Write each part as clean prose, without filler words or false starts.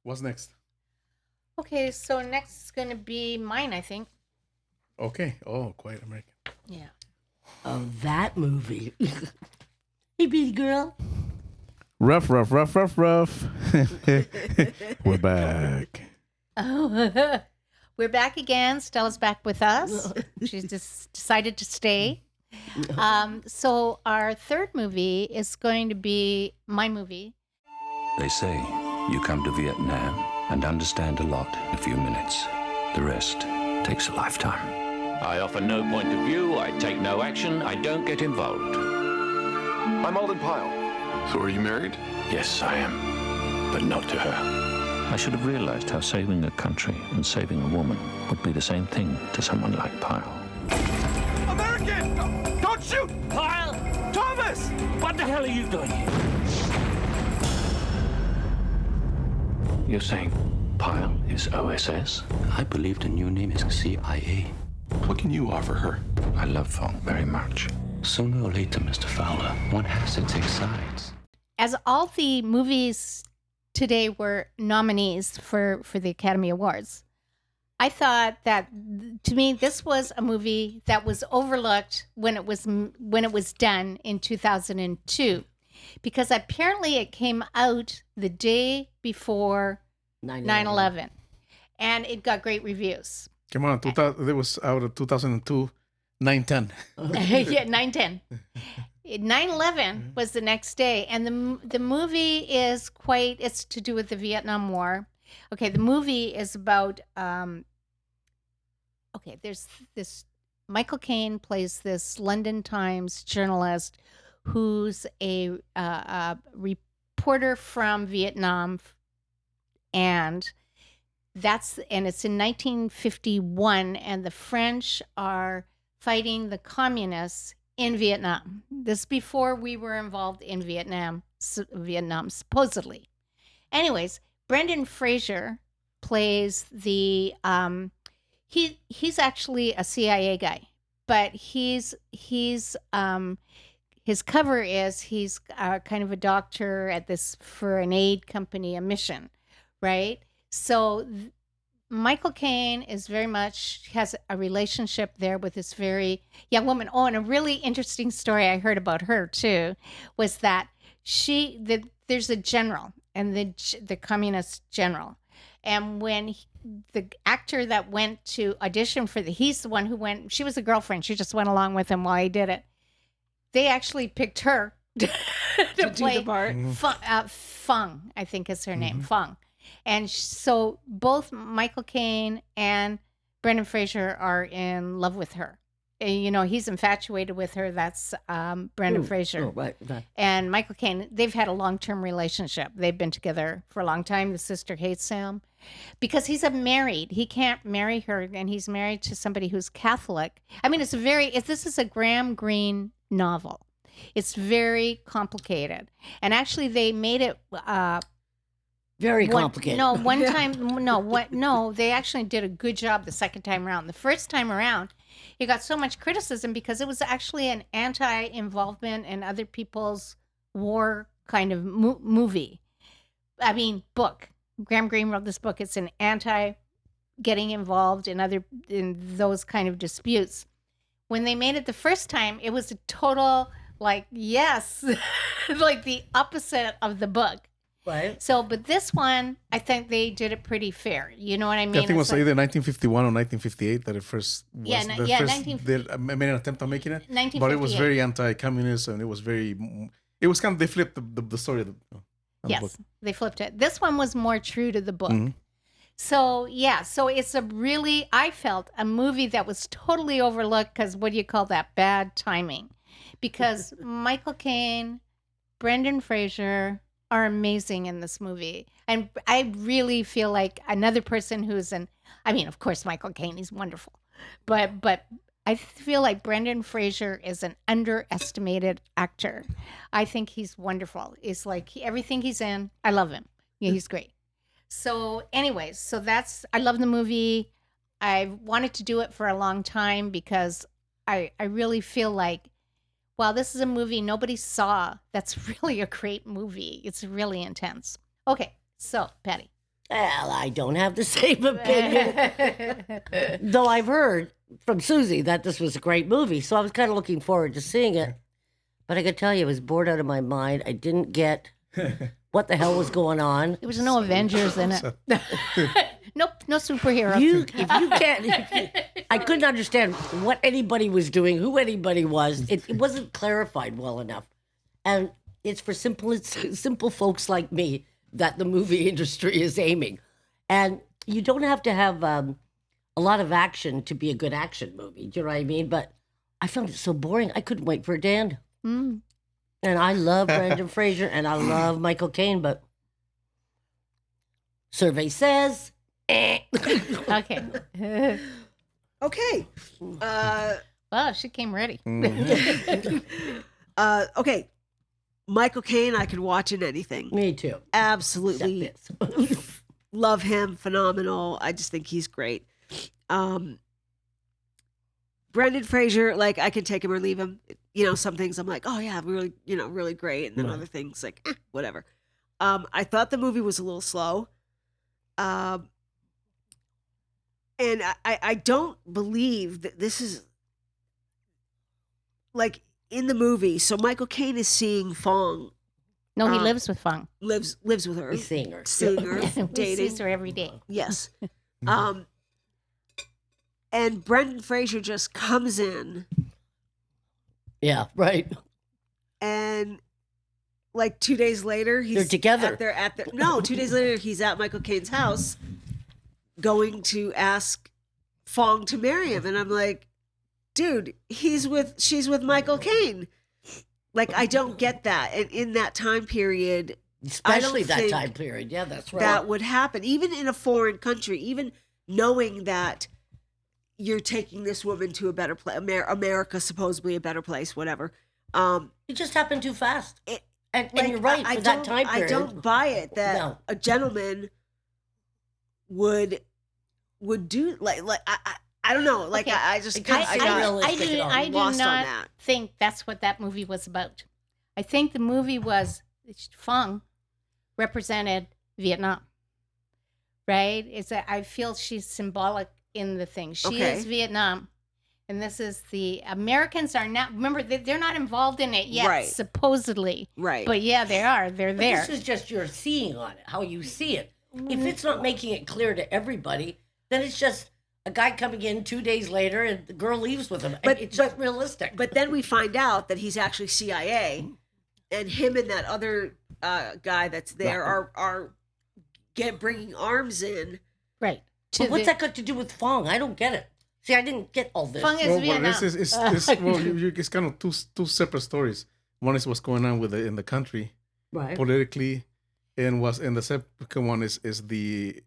What's next? Okay, so next is going to be mine, I think. Okay. Oh, Quiet American. Yeah. Of that movie. Hey, big girl. Rough. We're back. Oh, we're back again. Stella's back with us. She's just decided to stay. So our third movie is going to be my movie. They say you come to Vietnam and understand a lot in a few minutes. The rest takes a lifetime. I offer no point of view, I take no action, I don't get involved. I'm Alden Pyle. So are you married? Yes, I am, but not to her. I should have realized how saving a country and saving a woman would be the same thing to someone like Pyle. American! Don't shoot! Pyle! Thomas! What the hell are you doing here? You're saying Pyle is OSS? I believe the new name is CIA. What can you offer her? I love Fong very much. Sooner or later, Mr. Fowler, one has to take sides. As all the movies today were nominees for the Academy Awards, I thought that, to me, this was a movie that was overlooked when it was done in 2002, because apparently it came out the day before 9/11, and it got great reviews. Come on, it was out of 2002, 9/10. Yeah, 9/10. 9/11 was the next day, and the movie is it's to do with the Vietnam War. Okay, the movie is about there's this Michael Caine plays this London Times journalist who's a reporter from Vietnam, and it's in 1951, and the French are fighting the communists in Vietnam. This before we were involved in Vietnam supposedly. Anyways, Brendan Fraser plays the he's actually a CIA guy, but his cover is he's kind of a doctor for an aid company, a mission, right? So Michael Caine is very much has a relationship there with this very young woman. Oh, and a really interesting story I heard about her too was that there's a general, and the communist general, and when the actor that went to audition he's the one who went. She was a girlfriend. She just went along with him while he did it. They actually picked her to play do the part. Fung, I think is her name, Fung. And so both Michael Caine and Brendan Fraser are in love with her. And, he's infatuated with her. That's Brendan Fraser. Oh, right. And Michael Caine, they've had a long-term relationship. They've been together for a long time. The sister hates him because he's married. He can't marry her, and he's married to somebody who's Catholic. I mean, this is a Graham Greene novel. It's very complicated. And actually, they made it... Very complicated. They actually did a good job the second time around. The first time around, it got so much criticism because it was actually an anti-involvement in other people's war kind of movie. I mean, book. Graham Greene wrote this book. It's an anti-getting involved in those kind of disputes. When they made it the first time, it was a total, yes, like the opposite of the book. Right. So, but this one, I think they did it pretty fair. You know what I mean? I think it was either 1951 or 1958 that it first was. 1958. They made an attempt on making it. 1958. But it was very anti-communist, and it was kind of, they flipped the story of the book. They flipped it. This one was more true to the book. Mm-hmm. So, it's I felt a movie that was totally overlooked because what do you call that? Bad timing. Because Michael Caine, Brendan Fraser are amazing in this movie. And I really feel like another person of course, Michael Caine, he's wonderful. But I feel like Brendan Fraser is an underestimated actor. I think he's wonderful. It's like everything he's in, I love him. Yeah, he's great. So anyways, I love the movie. I wanted to do it for a long time because I really feel like, wow, this is a movie nobody saw. That's really a great movie. It's really intense. Okay, so Patty. Well, I don't have the same opinion. Though I've heard from Susie that this was a great movie, so I was kind of looking forward to seeing it. But I could tell you, I was bored out of my mind. I didn't get what the hell was going on. There was no Avengers in it. Nope, no superheroes. I couldn't understand what anybody was doing, who anybody was. It wasn't clarified well enough. And it's for simple folks like me that the movie industry is aiming. And you don't have to have a lot of action to be a good action movie. Do you know what I mean? But I found it so boring. I couldn't wait for it to end. And I love Brendan Fraser and I love Michael Caine, but survey says, Okay. Okay. Wow, she came ready. Okay. Michael Caine, I could watch in anything. Me too. Absolutely Except this. love him. Phenomenal. I just think he's great. Brendan Fraser, like I can take him or leave him. You know, some things I'm like, oh yeah, really, really great, and then other things like whatever. I thought the movie was a little slow, and I don't believe that this is like in the movie. So Michael Caine is seeing Fong. No, he lives with Fong. Lives with her. He's seeing her. Seeing her, He dating. sees her every day. Yes. And Brendan Fraser just comes in Yeah, right. and like 2 days later he's They're together. No, 2 days later he's at Michael Caine's house going to ask Fong to marry him. And I'm like, dude, she's with Michael Caine. Like, I don't get that. And in that time period, Especially that think time period. Yeah, that's right. that would happen, even in a foreign country, even knowing that you're taking this woman to a better place, America supposedly a better place, whatever. It just happened too fast. And Like, you're right, for that time period. I don't buy it that No. a gentleman would do like I don't know, like Okay. I just It couldn't I seem got realistic at all. I do lost on not that. think that's what that movie was about. I think the movie was Fong represented Vietnam, right? I feel she's symbolic in the thing. She Okay. is Vietnam, and this is the Americans are not. Remember, they're not involved in it yet, Right. supposedly. Right. But yeah, they are. They're But there. this is just your seeing on it, how you see it. If it's not making it clear to everybody, then it's just a guy coming in 2 days later and the girl leaves with him. But- It's not realistic. But then we find out that he's actually CIA, and him and that other guy that's there are bringing arms in. Right. But what's that got to do with Fong? I don't get it. See, I didn't get all this. Fong is Well, Vietnam. it's kind of two separate stories. One is what's going on in the country Right. politically, and the second one is the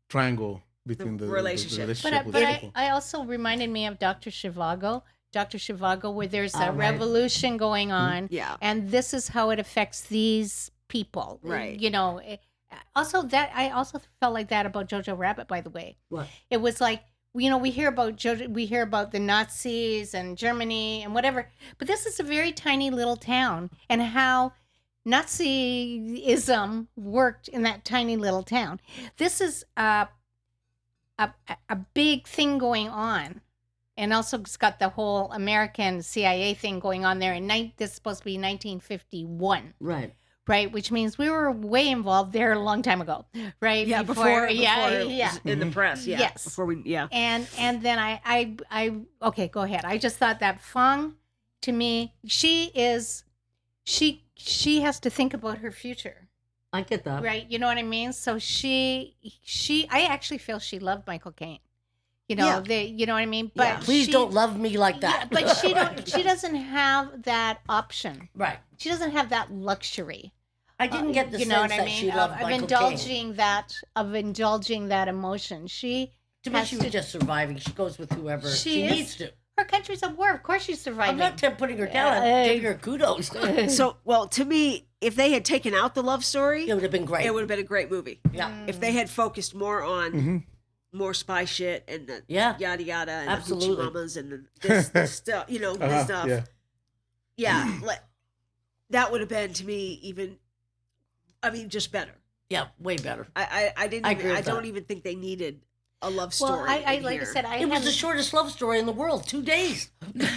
triangle between the relationship. relationship But with I people. also reminded me of Dr. Zhivago. Dr. Zhivago, where there's a Oh, right. revolution going on, Yeah. and this is how it affects these people. Right. You know. Also, that I also felt like that about Jojo Rabbit. By the way, What? it was like we hear about we hear about the Nazis and Germany and whatever, but this is a very tiny little town, and how Nazism worked in that tiny little town. This is a big thing going on, and also it's got the whole American CIA thing going on there. And this is supposed to be 1951, Right. which means we were way involved there a long time ago, right? Yeah, before it yeah. was in the press. Yeah. Yes. Before we. Yeah. And then I okay, go ahead. I just thought that Fong, to me, she has to think about her future. I get that. Right, you know what I mean? So I actually feel she loved Michael Caine. You know, Yeah. you know what I mean? But Yeah. Please don't love me like that. Yeah, but she doesn't have that option. Right. She doesn't have that luxury. I didn't get the you sense know what that I mean? she loved of Michael indulging that emotion. She To me, has she was just surviving. She goes with whoever She she is. needs to. her country's at war. Of course she's surviving. I'm not putting her down. I'm giving her kudos. So, well, to me, if they had taken out the love story, It would have been great. it would have been a great movie. Yeah. If they had focused more on more spy shit and the Yeah. yada yada and Absolutely. the hoochie mamas and this stuff, this stuff. Yeah. Yeah, that would have been to me just better. Yeah, way better. I didn't. I Even, agree with I don't that. even think they needed a love story. Well, I in like I here. said, I It was the haven't- shortest love story in the world. 2 days. No.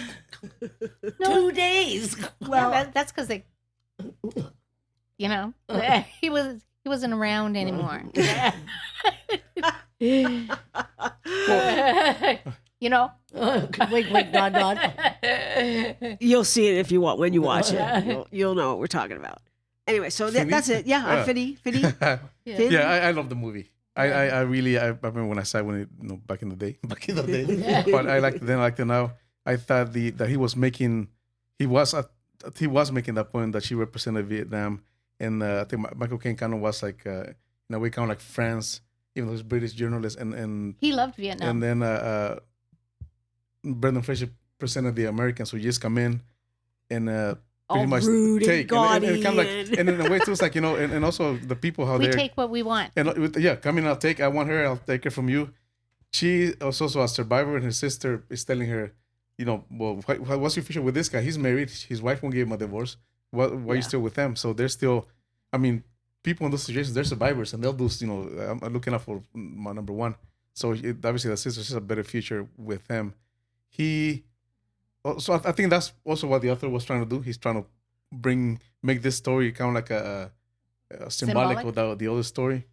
2 days. Well, that's because they, you know, he wasn't around anymore. You know. Wait, nod. You'll see it if you want when you watch it. You'll know what we're talking about. Anyway, so that's it. Yeah, I'm Finny. Fin? Yeah, I love the movie. I really I remember when I saw it when it, back in the day. But I liked it then, I liked it now. I thought that he was making that point that she represented Vietnam, and I think Michael Caine kind of was like in a way kind of like France, even though he's a British journalist, and He loved Vietnam. and then Brendan Fraser presented the Americans who just come in and All pretty much rude and take gaudy kind of like, and in a way too, it's like, and also the people how we they're take what we want. and come in, I'll take. I want her. I'll take her from you. She was also a survivor, and her sister is telling her, well, what's your future with this guy? He's married. His wife won't give him a divorce. Why are you still with them? So they're still, I mean, people in those situations, they're survivors, and they'll do, I'm looking out for my number one. So obviously the sister has a better future with him. So I think that's also what the author was trying to do. He's trying to make this story kind of like a symbolic with the other story.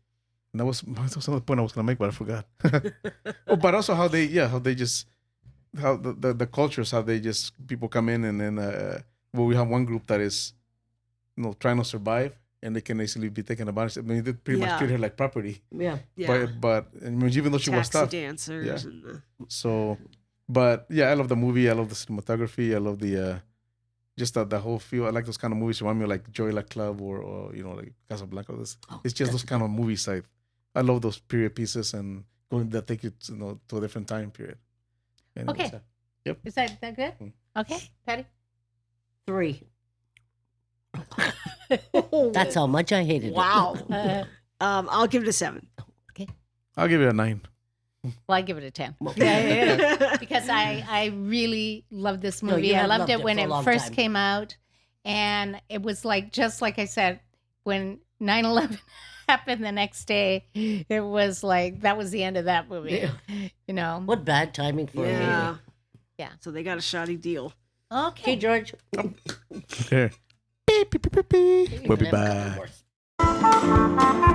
And that was another point I was gonna make, but I forgot. But also how the cultures, how they just people come in and then we have one group that is trying to survive, and they can easily be taken advantage. I mean, they pretty much treat her like property. Yeah. But I mean, even though she was Taxi tough, dancers. And so, but yeah, I love the movie. I love the cinematography. I love the just the whole feel. I like those kind of movies. Remind me of like Joy Luck Club or like Casablanca. It's just those kind of movies. I love those period pieces and going that take you to a different time period. Anyways, Okay. Yep. Is that good? Okay, Patty. 3. That's how much I hated it. wow. I'll give it a 7. I'll give it a 9. Well, I give it a 10. Yeah. Because I really loved this No, movie. you I have loved loved it it when for a it long first time. came out. And it was like, just like I said, when 9/11 happened the next day, it was like, that was the end of that movie. Yeah. What bad timing for a Yeah. movie. Yeah. So they got a shoddy deal. Okay. Okay, George. Okay. We'll be Them couple back. more.